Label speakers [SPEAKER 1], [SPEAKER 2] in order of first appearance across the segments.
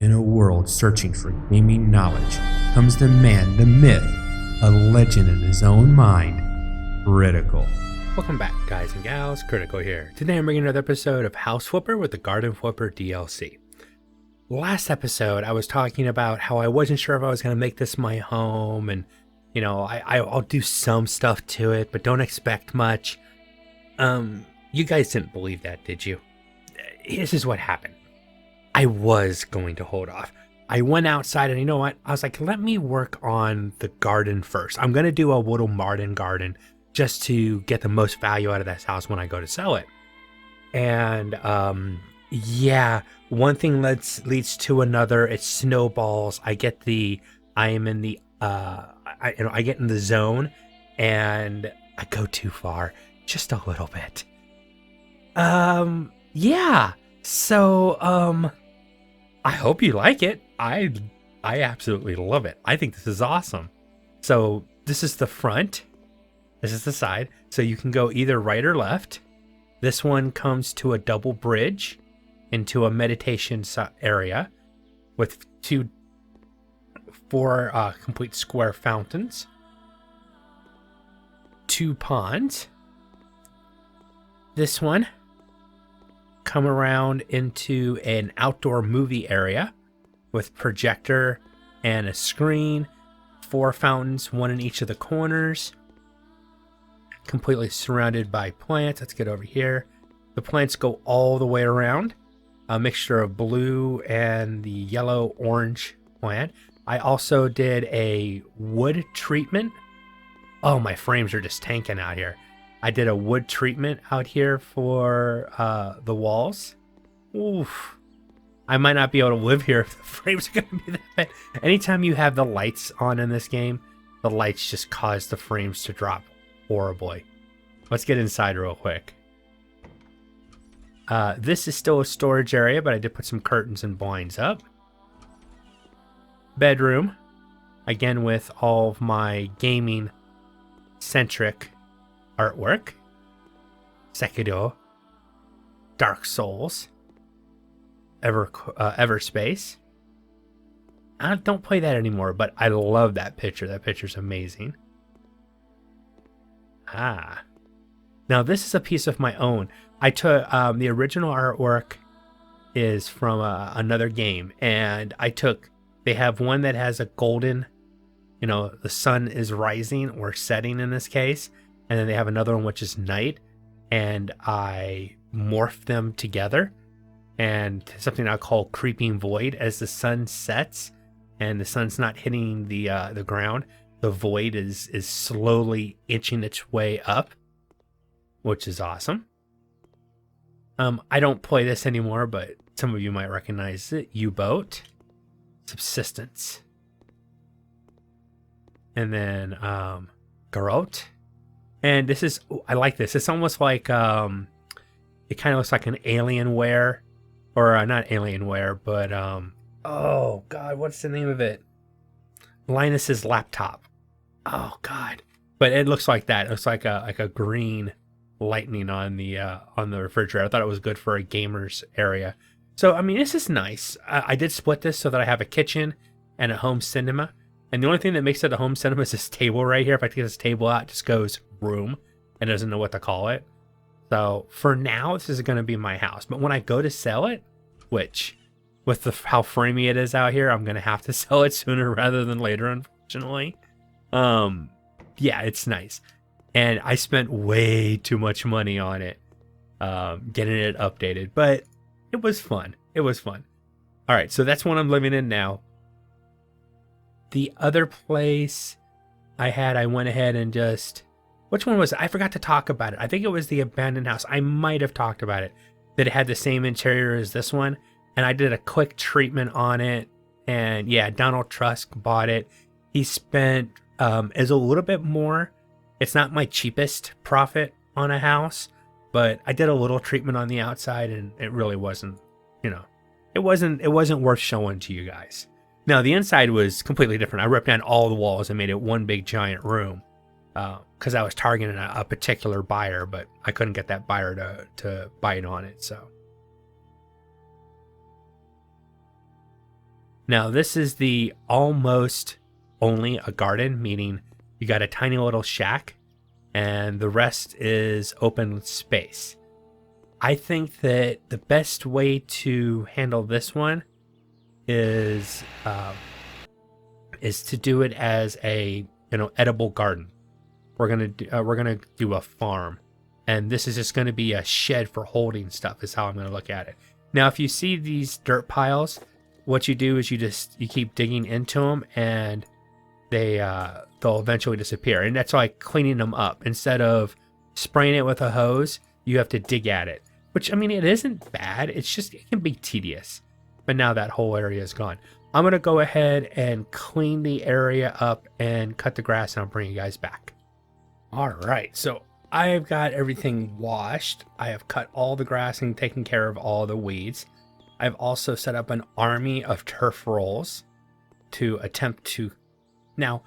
[SPEAKER 1] In a world searching for gaming knowledge comes the man, the myth, a legend in his own mind, Critical.
[SPEAKER 2] Welcome back, guys and gals. Critical here. Today I'm bringing another episode of House Flipper with the Garden Flipper DLC. Last episode I was talking about how I wasn't sure if I was going to make this my home, and you know, I'll do some stuff to it, but don't expect much. You guys didn't believe that, did you? This is what happened. I was going to hold off. I went outside and you know what? I was like, let me work on the garden first. I'm going to do a little Martin garden just to get the most value out of this house when I go to sell it. And yeah, one thing leads to another. It snowballs. I get in the zone and I go too far, just a little bit. Yeah. So, I hope you like it. I absolutely love it. I think this is awesome. So this is the front. This is the side. So you can go either right or left. This one comes to a double bridge into a meditation area with four complete square fountains, 2 ponds. This one come around into an outdoor movie area with projector and a screen, 4 fountains, 1 in each of the corners, completely surrounded by plants. Let's get over here. The plants go all the way around, a mixture of blue and the yellow orange plant. I also did a wood treatment. Oh, my frames are just tanking out here. I did a wood treatment out here for the walls. Oof. I might not be able to live here if the frames are going to be that bad. Anytime you have the lights on in this game, the lights just cause the frames to drop horribly. Let's get inside real quick. This is still a storage area, but I did put some curtains and blinds up. Bedroom. Again with all of my gaming-centric artwork. Sekiro, Dark Souls, Everspace. I don't play that anymore, but I love that picture. That picture's amazing. Now this is a piece of my own. I took the original artwork is from another game, and they have one that has a golden, the sun is rising or setting in this case. And then they have another one which is night, and I morphed them together and something I call creeping void. As the sun sets and the sun's not hitting the ground, the void is slowly inching its way up, which is awesome. I don't play this anymore, but some of you might recognize it. U-boat, subsistence, and then garrote. And this is, I like this. It's almost like, it kind of looks like an Alienware, or not Alienware, but, oh God, what's the name of it? Linus's laptop. Oh God. But it looks like that. It looks like a green lightning on the refrigerator. I thought it was good for a gamer's area. So, I mean, this is nice. I did split this so that I have a kitchen and a home cinema. And the only thing that makes it a home cinema is this table right here. If I take this table out, it just goes room and doesn't know what to call it. So for now, this is going to be my house. But when I go to sell it, which with how framey it is out here, I'm going to have to sell it sooner rather than later, unfortunately. Yeah, it's nice. And I spent way too much money on it, getting it updated. But it was fun. It was fun. All right, so that's what I'm living in now. The other place I went ahead and which one was it? I forgot to talk about it. I think it was the abandoned house. I might have talked about it, that it had the same interior as this one. And I did a quick treatment on it. And yeah, Donald Trusk bought it. He spent, is a little bit more. It's not my cheapest profit on a house, but I did a little treatment on the outside and it really wasn't, it wasn't worth showing to you guys. Now, the inside was completely different. I ripped down all the walls and made it one big giant room because I was targeting a particular buyer, but I couldn't get that buyer to bite on it. So Now, this is the almost only a garden, meaning you got a tiny little shack and the rest is open space. I think that the best way to handle this one is to do it as a edible garden. We're gonna do a farm, and this is just gonna be a shed for holding stuff. Is how I'm gonna look at it. Now, if you see these dirt piles, what you do is you keep digging into them, and they'll eventually disappear. And that's like cleaning them up. Instead of spraying it with a hose, you have to dig at it. Which, I mean, it isn't bad. It's just, it can be tedious. But now that whole area is gone. I'm going to go ahead and clean the area up and cut the grass, and I'll bring you guys back. All right. So I've got everything washed. I have cut all the grass and taken care of all the weeds. I've also set up an army of turf rolls to attempt to... Now,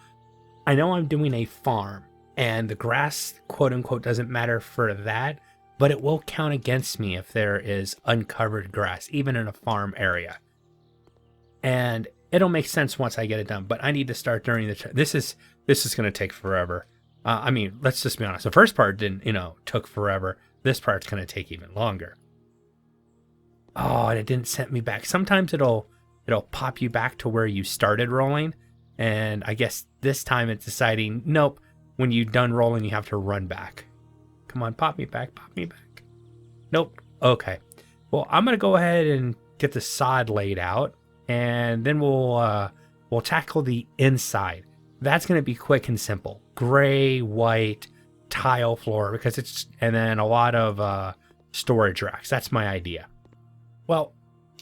[SPEAKER 2] I know I'm doing a farm, and the grass, quote unquote, doesn't matter for that, but it will count against me if there is uncovered grass, even in a farm area. And it'll make sense once I get it done, but I need to start during the... This is going to take forever. I mean, let's just be honest. The first part took forever. This part's going to take even longer. Oh, and it didn't send me back. Sometimes it'll pop you back to where you started rolling. And I guess this time it's deciding, nope, when you're done rolling, you have to run back. Come on, pop me back. Nope. Okay. Well, I'm going to go ahead and get the sod laid out, and then we'll tackle the inside. That's going to be quick and simple. Gray, white, tile floor, and then a lot of storage racks. That's my idea. Well,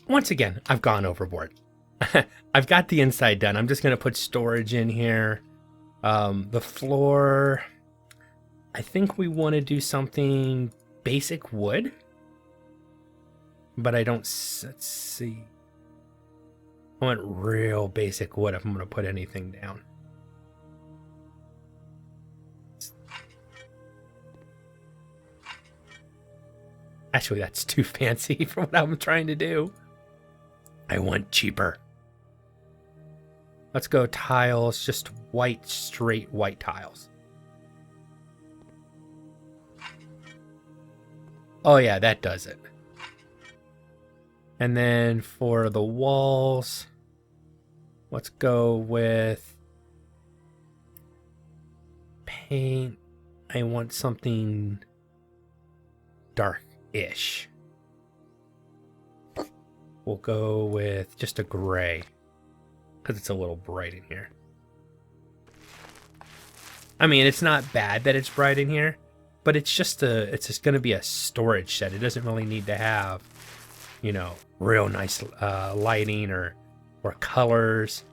[SPEAKER 2] once again, I've gone overboard. I've got the inside done. I'm just going to put storage in here. The floor, I think we want to do something basic wood. But I don't... Let's see. I want real basic wood if I'm going to put anything down. Actually, that's too fancy for what I'm trying to do. I want cheaper. Let's go tiles, just white, straight white tiles. Oh yeah, that does it. And then for the walls, let's go with paint. I want something dark-ish. We'll go with just a gray, because it's a little bright in here. I mean, it's not bad that it's bright in here, but it's just going to be a storage shed. It doesn't really need to have, real nice lighting or colors.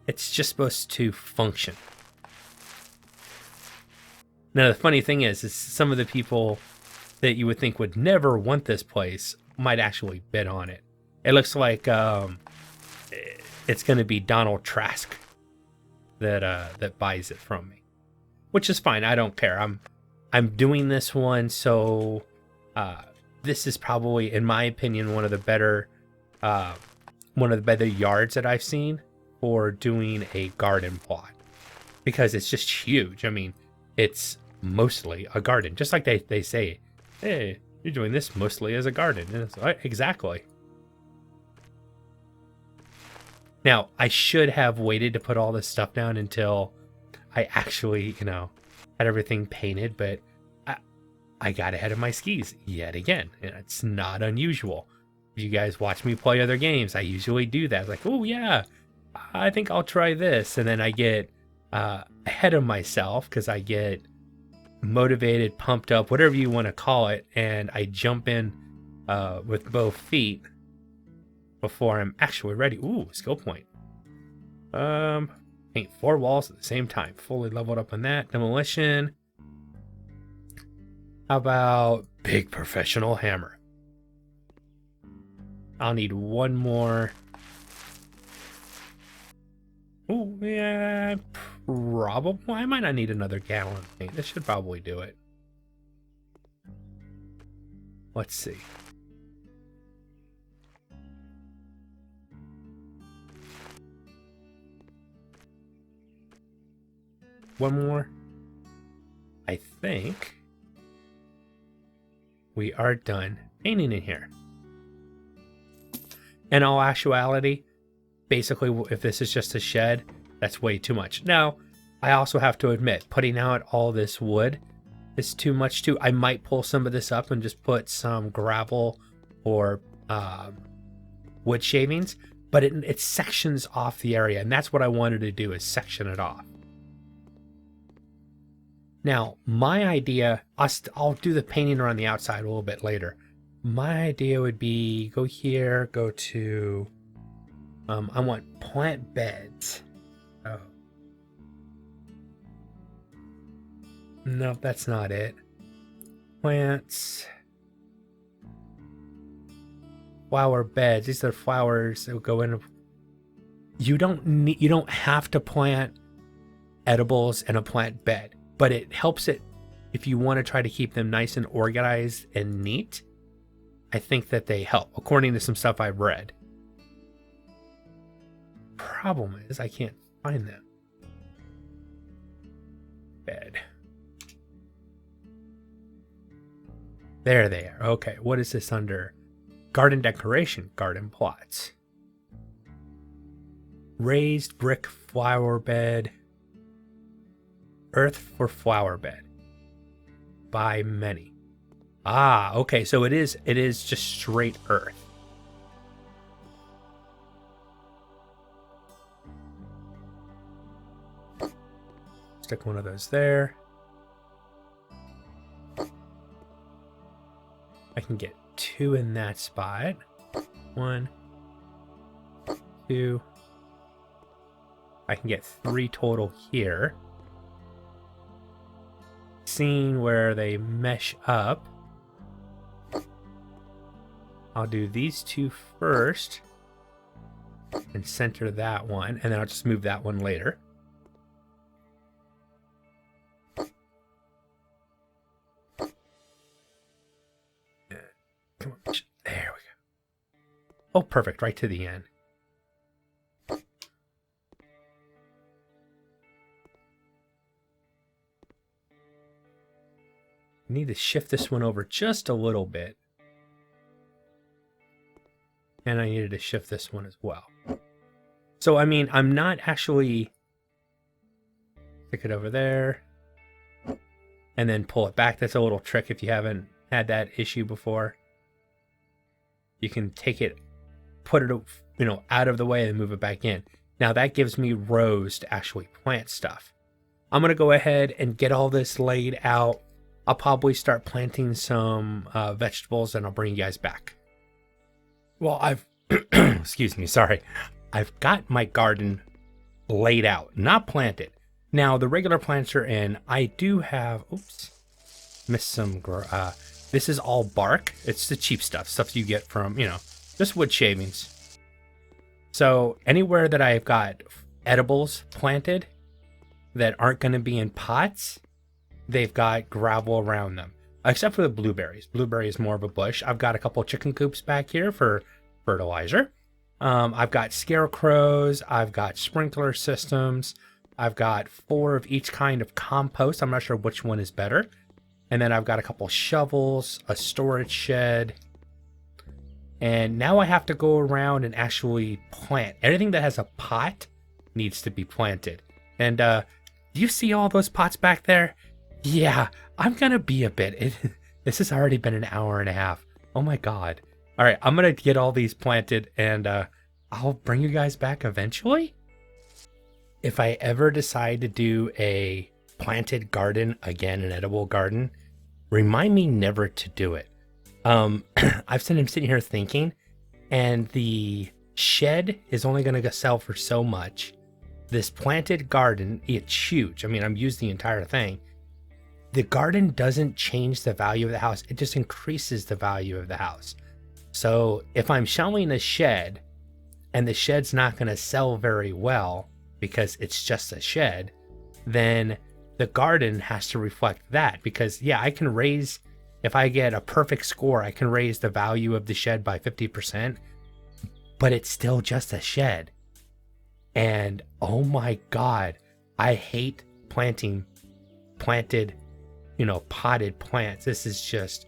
[SPEAKER 2] It's just supposed to function. Now, the funny thing is some of the people that you would think would never want this place might actually bid on it. It looks like it's going to be Donald Trask that buys it from me, which is fine. I don't care. I'm doing this one, so this is probably, in my opinion, one of the better yards that I've seen for doing a garden plot, because it's just huge. I mean, it's mostly a garden, just like they say, hey, you're doing this mostly as a garden. And it's like, exactly. Now, I should have waited to put all this stuff down until I actually, had everything painted, but I got ahead of my skis yet again, and it's not unusual. If you guys watch me play other games, I usually do that. It's like, oh yeah, I think I'll try this, and then I get ahead of myself because I get motivated, pumped up, whatever you want to call it, and I jump in with both feet before I'm actually ready. Ooh, skill point. Paint 4 walls at the same time. Fully leveled up on that. Demolition. How about big professional hammer? I'll need one more. Oh, yeah, probably. I might not need another gallon of paint. This should probably do it. Let's see. one more. I think we are done painting in here. In all actuality, basically, if this is just a shed, that's way too much. Now, I also have to admit, putting out all this wood is too much too. I might pull some of this up and just put some gravel or wood shavings, but it sections off the area, and that's what I wanted to do, is section it off. Now, my idea, I'll do the painting around the outside a little bit later. My idea would be go here, go to, I want plant beds. Oh. No, that's not it. Plants. Flower beds. These are flowers that will go in. You don't have to plant edibles in a plant bed, but it helps it if you want to try to keep them nice and organized and neat. I think that they help, according to some stuff I've read. Problem is, I can't find them. Bed. There they are. Okay, what is this under? Garden decoration, garden plots. Raised brick flower bed. Earth for flower bed. By many. Ah, okay, so it is just straight earth. Stick one of those there. I can get 2 in that spot. 1, 2. I can get 3 total here. Seeing where they mesh up, I'll do these 2 first and center that one, and then I'll just move that one later. Come on. There we go. Oh, perfect. Right to the end. I need to shift this one over just a little bit. And I needed to shift this one as well. So, I mean, I'm not actually... Stick it over there. And then pull it back. That's a little trick if you haven't had that issue before. You can take it, put it, out of the way and move it back in. Now that gives me rows to actually plant stuff. I'm going to go ahead and get all this laid out. I'll probably start planting some vegetables and I'll bring you guys back. Well, excuse me, sorry. I've got my garden laid out, not planted. Now the regular plants are in. I do have, missed some, this is all bark. It's the cheap stuff you get from, just wood shavings. So anywhere that I've got edibles planted that aren't going to be in pots, they've got gravel around them. Except for the blueberries. Blueberry is more of a bush. I've got a couple chicken coops back here for fertilizer. I've got scarecrows. I've got sprinkler systems. I've got 4 of each kind of compost. I'm not sure which one is better. And then I've got a couple shovels, a storage shed. And now I have to go around and actually plant. Anything that has a pot needs to be planted. And do you see all those pots back there? Yeah, I'm going to be a bit. This has already been an hour and a half. Oh my God. All right, I'm going to get all these planted and I'll bring you guys back eventually. If I ever decide to do a planted garden again, an edible garden, remind me never to do it. I'm sitting here thinking, and the shed is only going to sell for so much. This planted garden, it's huge. I mean, I'm using the entire thing. The garden doesn't change the value of the house. It just increases the value of the house. So if I'm showing a shed and the shed's not going to sell very well because it's just a shed, then the garden has to reflect that. Because yeah, I can raise, if I get a perfect score, I can raise the value of the shed by 50%, but it's still just a shed. And oh my God, I hate planted, potted plants. This is just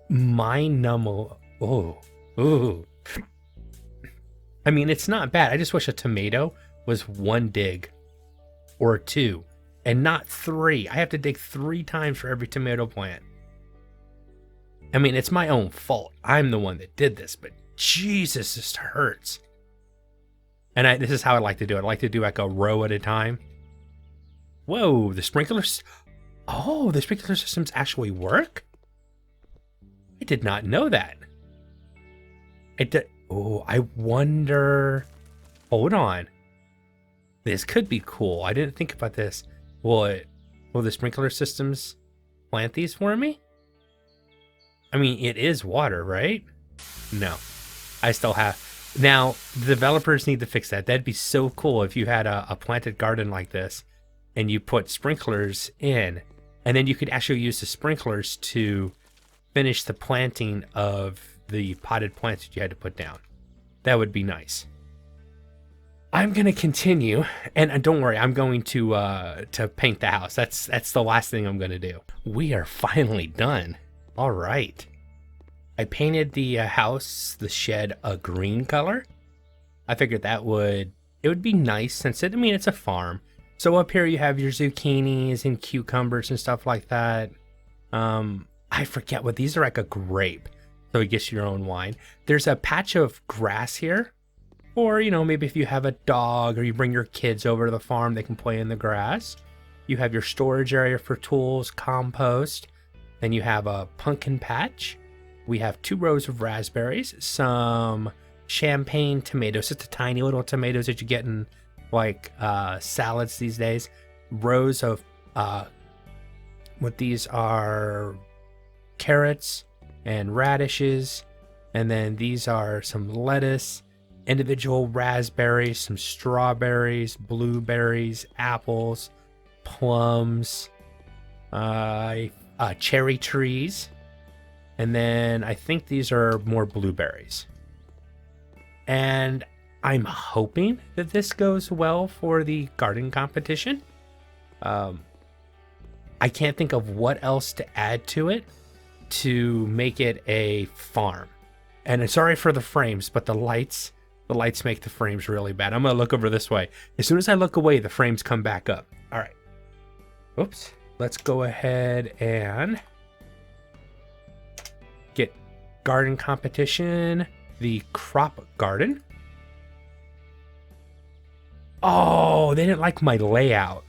[SPEAKER 2] mind-numbing. Oh. I mean, it's not bad. I just wish a tomato was 1 dig or 2 and not 3. I have to dig 3 times for every tomato plant. I mean, it's my own fault. I'm the one that did this, but Jesus, this hurts. And this is how I like to do it. I like to do like a row at a time. Whoa, the sprinklers. Oh, the sprinkler systems actually work? I did not know that. Oh, I wonder. Hold on. This could be cool. I didn't think about this. Will the sprinkler systems plant these for me? I mean, it is water, right? No. I still have. Now, the developers need to fix that. That'd be so cool if you had a planted garden like this and you put sprinklers in, and then you could actually use the sprinklers to finish the planting of the potted plants that you had to put down. That would be nice. I'm going to continue, and don't worry, I'm going to paint the house. That's the last thing I'm going to do. We are finally done. All right. I painted the house, the shed, a green color. I figured it would be nice since it's a farm. So up here you have your zucchinis and cucumbers and stuff like that. I forget what these are, like a grape. So it gets your own wine. There's a patch of grass here. Or, maybe if you have a dog or you bring your kids over to the farm, they can play in the grass. You have your storage area for tools, compost. Then you have a pumpkin patch. We have 2 rows of raspberries, some champagne tomatoes, just the tiny little tomatoes that you get in like salads these days. Rows of what these are, carrots and radishes. And then these are some lettuce, individual raspberries, some strawberries, blueberries, apples, plums, cherry trees. And then I think these are more blueberries. And I'm hoping that this goes well for the garden competition. I can't think of what else to add to it to make it a farm. And I'm sorry for the frames, but the lights make the frames really bad. I'm going to look over this way. As soon as I look away, the frames come back up. All right. Oops. Let's go ahead and get garden competition, the crop garden. Oh, they didn't like my layout.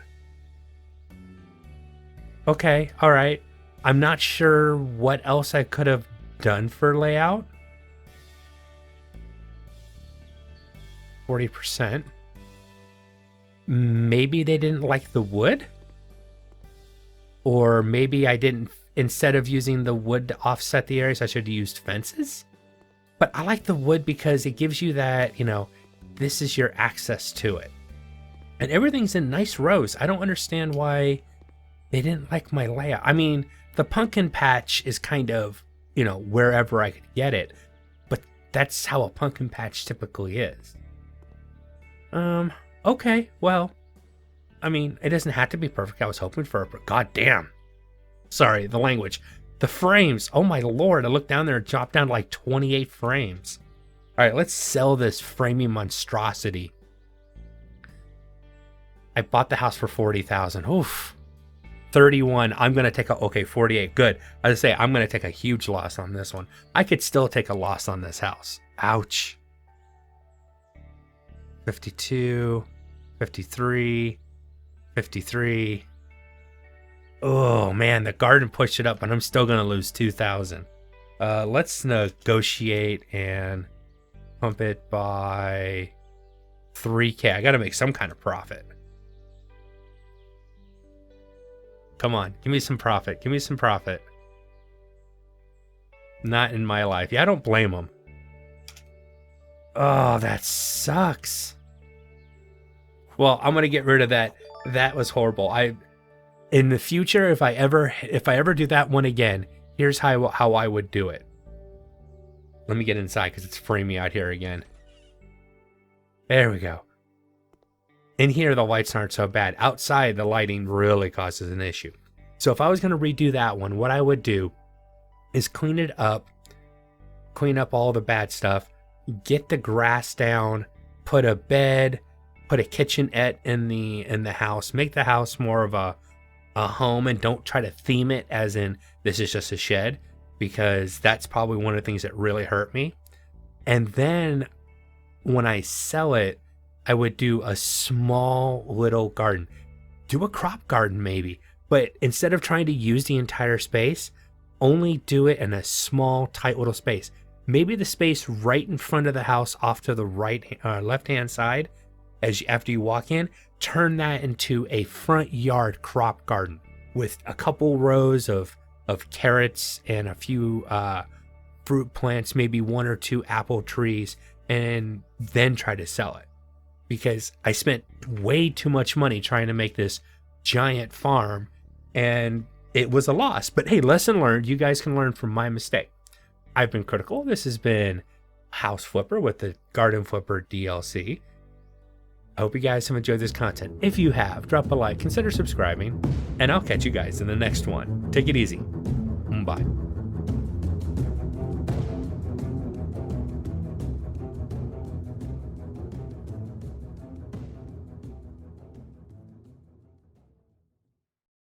[SPEAKER 2] Okay, all right. I'm not sure what else I could have done for layout. 40%. Maybe they didn't like the wood? Or maybe I didn't, instead of using the wood to offset the areas, I should have used fences. But I like the wood because it gives you that, this is your access to it. And everything's in nice rows. I don't understand why they didn't like my layout. I mean, the pumpkin patch is kind of, wherever I could get it. But that's how a pumpkin patch typically is. Okay, well, it doesn't have to be perfect. I was hoping for it, but goddamn. Sorry, the language. The frames. Oh my lord, I looked down there and chopped down like 28 frames. All right, let's sell this framing monstrosity. I bought the house for $40,000. Oof. 31. I'm going to take 48. Good. As I say, I'm going to take a huge loss on this one. I could still take a loss on this house. Ouch. 52, 53, 53. Oh man, the garden pushed it up, but I'm still going to lose 2,000. Let's negotiate and pump it by 3K. I got to make some kind of profit. Come on, give me some profit. Give me some profit. Not in my life. Yeah, I don't blame them. Oh, that sucks. Well, I'm gonna get rid of that. That was horrible. In the future, if I ever do that one again, here's how I would do it. Let me get inside because it's framing out here again. There we go. In here, the lights aren't so bad. Outside, the lighting really causes an issue. So if I was going to redo that one, what I would do is clean it up, clean up all the bad stuff, get the grass down, put a bed, put a kitchenette in the house, make the house more of a home, and don't try to theme it as in this is just a shed, because that's probably one of the things that really hurt me. And then when I sell it, I would do a small little garden. Do a crop garden maybe, but instead of trying to use the entire space, only do it in a small, tight little space. Maybe the space right in front of the house off to the left-hand side, after you walk in, turn that into a front yard crop garden with a couple rows of carrots and a few fruit plants, maybe 1 or 2 apple trees, and then try to sell it. Because I spent way too much money trying to make this giant farm, and it was a loss. But hey, lesson learned. You guys can learn from my mistake. I've been critical. This has been House Flipper with the Garden Flipper DLC. I hope you guys have enjoyed this content. If you have, drop a like, consider subscribing, and I'll catch you guys in the next one. Take it easy. Bye.